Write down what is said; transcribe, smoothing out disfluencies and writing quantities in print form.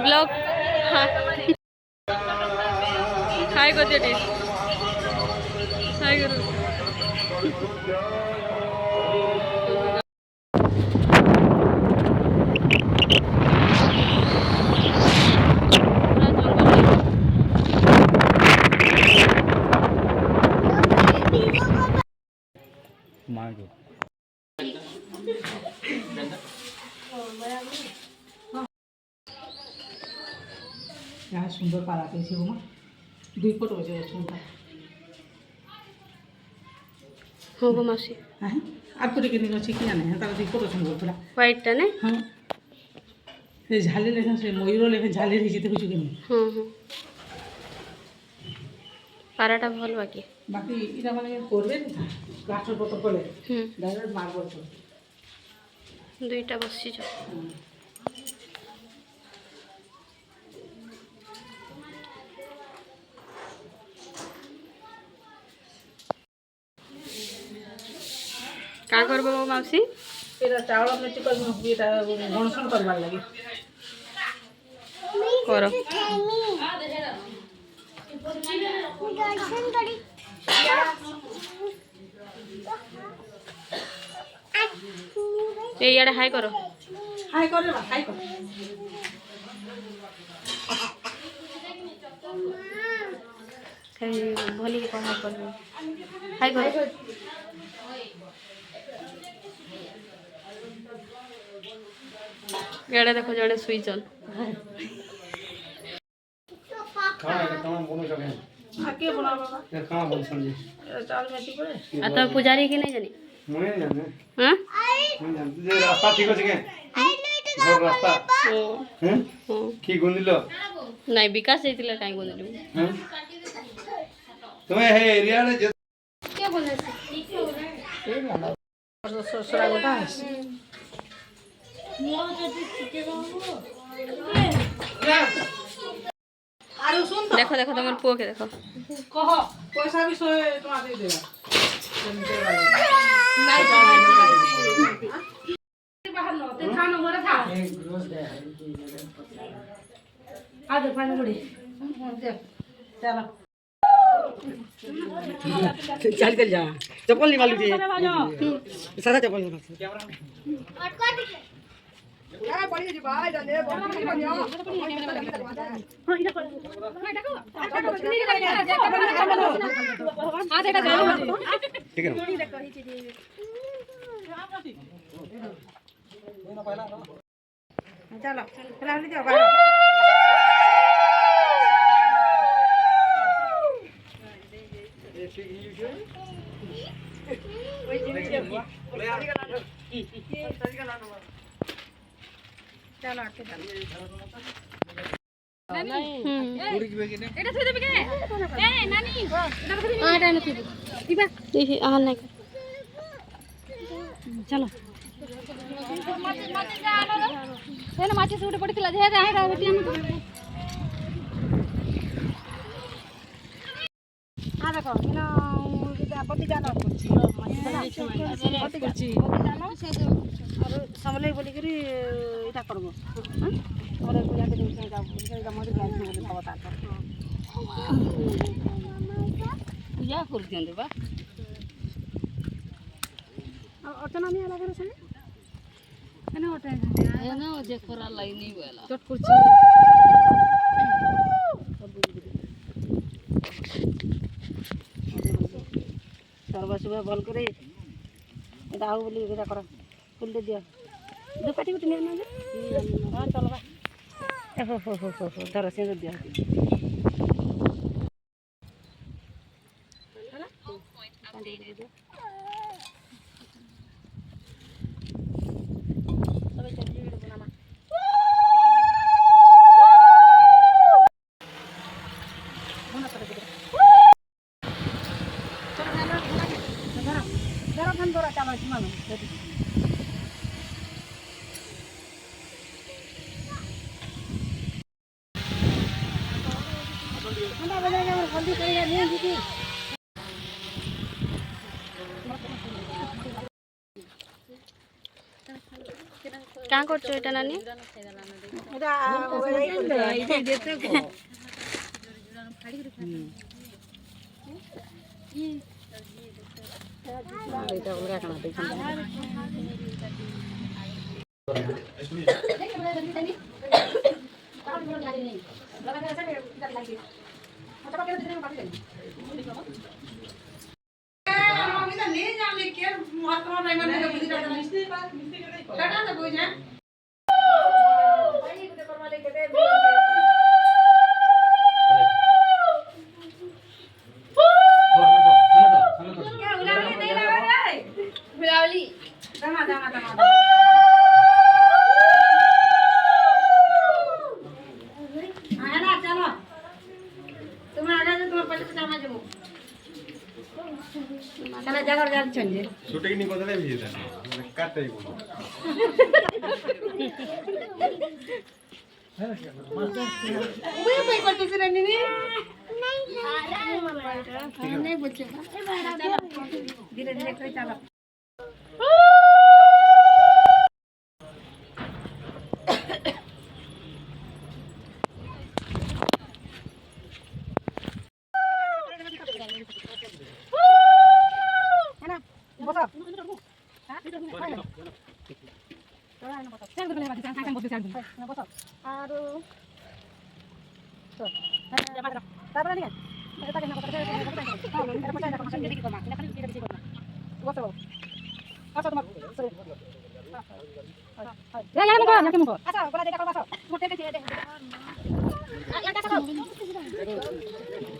Blog हाय करते टे हाय करो मांगो यहाँ सुंदर पारा पे छे ओमा दुई पट बजे सुंदर हो गो मासी हैं आप को के नहीं अछि कि जाने तार दुई पट सुंदर पूरा व्हाइट टा ने हां से झाले लेखन से मयूर लेखन झाले रही जेते कुछ के नहीं हां हां पाराटा भल बाकी इरा माने करबे प्लास्टर पत्र कले डायरेक्ट मार्बल छ दुईटा बसि छ का करबो मासी एरा चावल मेटी कर एटा गणसन करबार लागि करो दर्शन करी ए याडे हाय करो हाय कर रे हाय कर खाली भली के हाय कर हाय करो याडे देखो जड़े सुईचन खाना बोनो सके आके बना बाबा ये खाना बोन समझी चावल मेटी करे आ तो पुजारी के नहीं जानी मुने जाने हां मुने जाने जे रास्ता ठीक अछि के घर रास्ता हैं की गुंदिलो नहीं विकास जैतिला काई बोललु हैं तुम्हें हे एरिया रे क्या बोले ए मामा ससुरा गोटा आरो सुन तो देखो देखो तुम पुओ के देखो कह पैसा भी 100 टका दे देबा बाहर न ते खाना घरे था आ दे पानी बड़ी देख चलो चल चल जा चप्पल निकाल लीजिए सादा चप्पल निकाल यार बड़ी जी भाई डाले बड़ी बढ़िया हां इधर पर हां देखा जाओ ठीक है जोड़ी देखो ही चीज चलो चला ले जाओ बाहर चलो आके चलो पूरी की बेगे ने एटा थई देबे के ए नानी आटा न थई दिबा देखि आहा नहीं चलो सेना माची से उठे पड़तिला जे आहा बेटी हम आ देखो इना पति जानो पति जानो और समले बोली करी इटा करबो और पूजा के दिन से जाओ बोली मधु गाय से खबता कर पूजा कर दियन देबा और अर्चना नहीं लगा रे सने एना ओटे एना जे खरा लाई नहीं होला चट कुर्ची सर्व सुबह भल करे एटा आउ बोली एटा कर फुल दे दिया दुपट्टी उठ नहीं ना हां चल बा हो धर से दे दिया কাঁ করছো এটা নানি? শুটিং নি কোথায় ভিজে দেন মানে কাটতেই বলো ধীরে ধীরে করে চালা। আচ্ছা